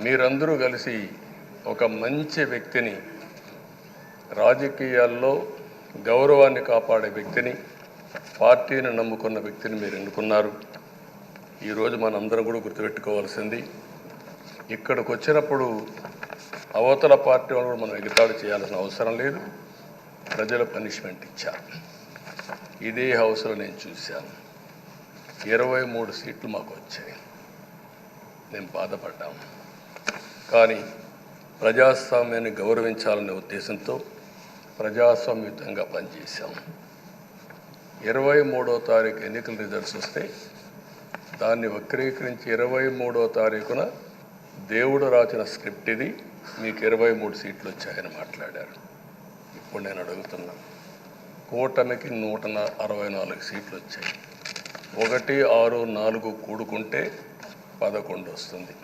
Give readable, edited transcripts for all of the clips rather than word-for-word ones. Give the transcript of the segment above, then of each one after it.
మీరందరూ కలిసి ఒక మంచి వ్యక్తిని, రాజకీయాల్లో గౌరవాన్ని కాపాడే వ్యక్తిని, పార్టీని నమ్ముకున్న వ్యక్తిని మీరు ఎన్నుకున్నారు. ఈరోజు మనందరం కూడా గుర్తుపెట్టుకోవాల్సింది, ఇక్కడికి వచ్చినప్పుడు అవతల పార్టీ వాళ్ళు మనం ఎగతాళి చేయాల్సిన అవసరం లేదు. ప్రజల పనిష్మెంట్ ఇచ్చారు. ఇదే హౌస్లో నేను చూశాను. 23 సీట్లు మాకు వచ్చాయి. నేను బాధపడ్డాము. కానీ ప్రజాస్వామ్యాన్ని గౌరవించాలనే ఉద్దేశంతో ప్రజాస్వామ్యుతంగా పనిచేశాం. 23వ తారీఖు ఎన్నికల రిజల్ట్స్ వస్తే దాన్ని వక్రీకరించి 23వ తారీఖున దేవుడు రాసిన స్క్రిప్ట్ ఇది, మీకు 23 సీట్లు వచ్చాయని మాట్లాడారు. ఇప్పుడు నేను అడుగుతున్నా, కూటమికి 164 సీట్లు వచ్చాయి. 1, 6, 4 కూడుకుంటే 11 వస్తుంది.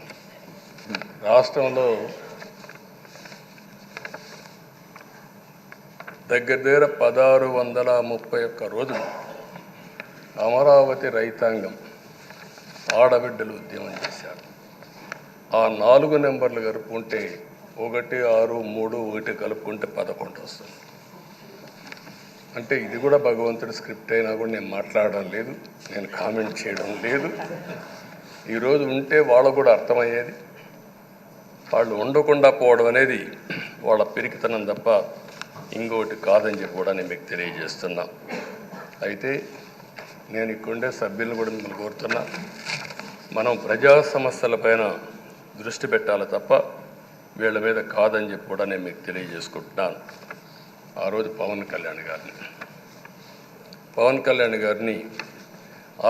రాష్ట్రంలో దగ్గర 1631 రోజులు అమరావతి రైతాంగం ఆడబిడ్డలు ఉద్యమం చేశారు. ఆ 4 నెంబర్లు కలుపుకుంటే 1, 6, 3, 1 కలుపుకుంటే 11 వస్తుంది. అంటే ఇది కూడా భగవంతుడి స్క్రిప్ట్ అయినా కూడా నేను మాట్లాడడం లేదు, నేను కామెంట్ చేయడం లేదు. ఈరోజు ఉంటే వాళ్ళకు కూడా అర్థమయ్యేది. వాళ్ళు ఉండకుండా పోవడం అనేది వాళ్ళ పిరికితనం తప్ప ఇంకోటి కాదని చెప్పి కూడా నేను మీకు తెలియజేస్తున్నా. అయితే నేను ఇక్కడుండే సభ్యులను కూడా మిమ్మల్ని కోరుతున్నా, మనం ప్రజా సమస్యలపైన దృష్టి పెట్టాలి తప్ప వీళ్ళ మీద కాదని చెప్పి కూడా నేను మీకు తెలియజేసుకుంటున్నాను. ఆ రోజు పవన్ కళ్యాణ్ గారిని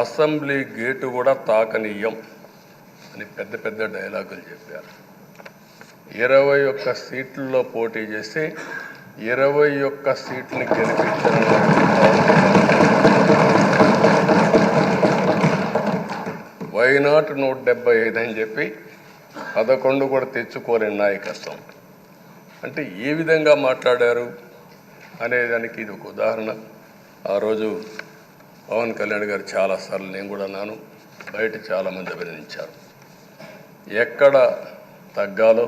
అసెంబ్లీ గేటు కూడా తాకనీయం అని పెద్ద డైలాగులు చెప్పారు. 21 సీట్లలో పోటీ చేస్తే 21 సీట్ని గెలిపించిన వైనాట్ 175 అని చెప్పి 11 కూడా తెచ్చుకోలేని నాయకత్వం. అంటే ఏ విధంగా మాట్లాడారు అనేదానికి ఇది ఒక ఉదాహరణ. ఆ రోజు పవన్ కళ్యాణ్ గారు చాలాసార్లు, నేను కూడా నాను, బయట చాలామంది అభినందించారు. ఎక్కడ తగ్గాలో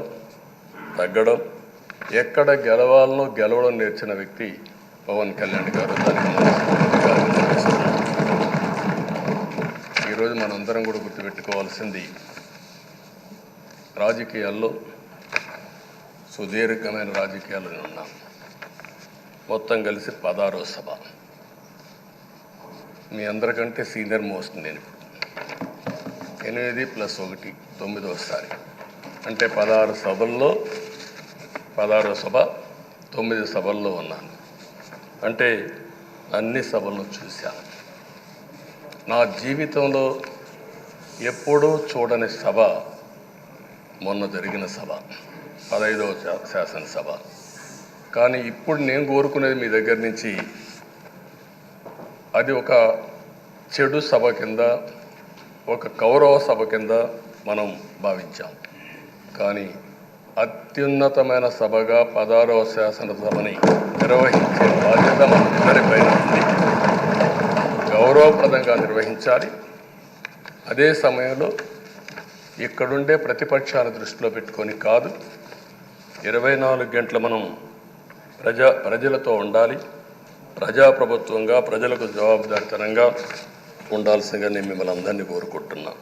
తగ్గడం, ఎక్కడ గెలవాలనో గెలవడం నేర్చిన వ్యక్తి పవన్ కళ్యాణ్ గారు. ఈరోజు మనందరం కూడా గుర్తుపెట్టుకోవాల్సింది, రాజకీయాల్లో సుదీర్ఘమైన రాజకీయాల్లో ఉన్నాం. మొత్తం కలిసి 16వ సభ. మీ అందరికంటే సీనియర్ మోస్ట్ నేను. 8 + 1 9వసారి. అంటే 16 సభల్లో 16వ సభ 9 సభల్లో ఉన్నాను. అంటే అన్ని సభలను చూశాను. నా జీవితంలో ఎప్పుడూ చూడని సభ మొన్న జరిగిన సభ, 15వ శాసనసభ. కానీ ఇప్పుడు నేను కోరుకునేది మీ దగ్గర నుంచి, అది ఒక చెడు సభ కింద, ఒక కౌరవ సభ కింద మనం భావించాం. కానీ అత్యున్నతమైన సభగా 16వ శాసనసభని నిర్వహించే బాధ్యత మనందరిపైన ఉంది. గౌరవప్రదంగా నిర్వహించాలి. అదే సమయంలో ఇక్కడుండే ప్రతిపక్షాల దృష్టిలో పెట్టుకొని కాదు, 24 గంటలు మనం ప్రజలతో ఉండాలి. ప్రజాప్రభుత్వంగా ప్రజలకు జవాబుదారితనంగా ఉండాల్సిందిగా నేను మిమ్మల్ని అందరినీ కోరుకుంటున్నాను.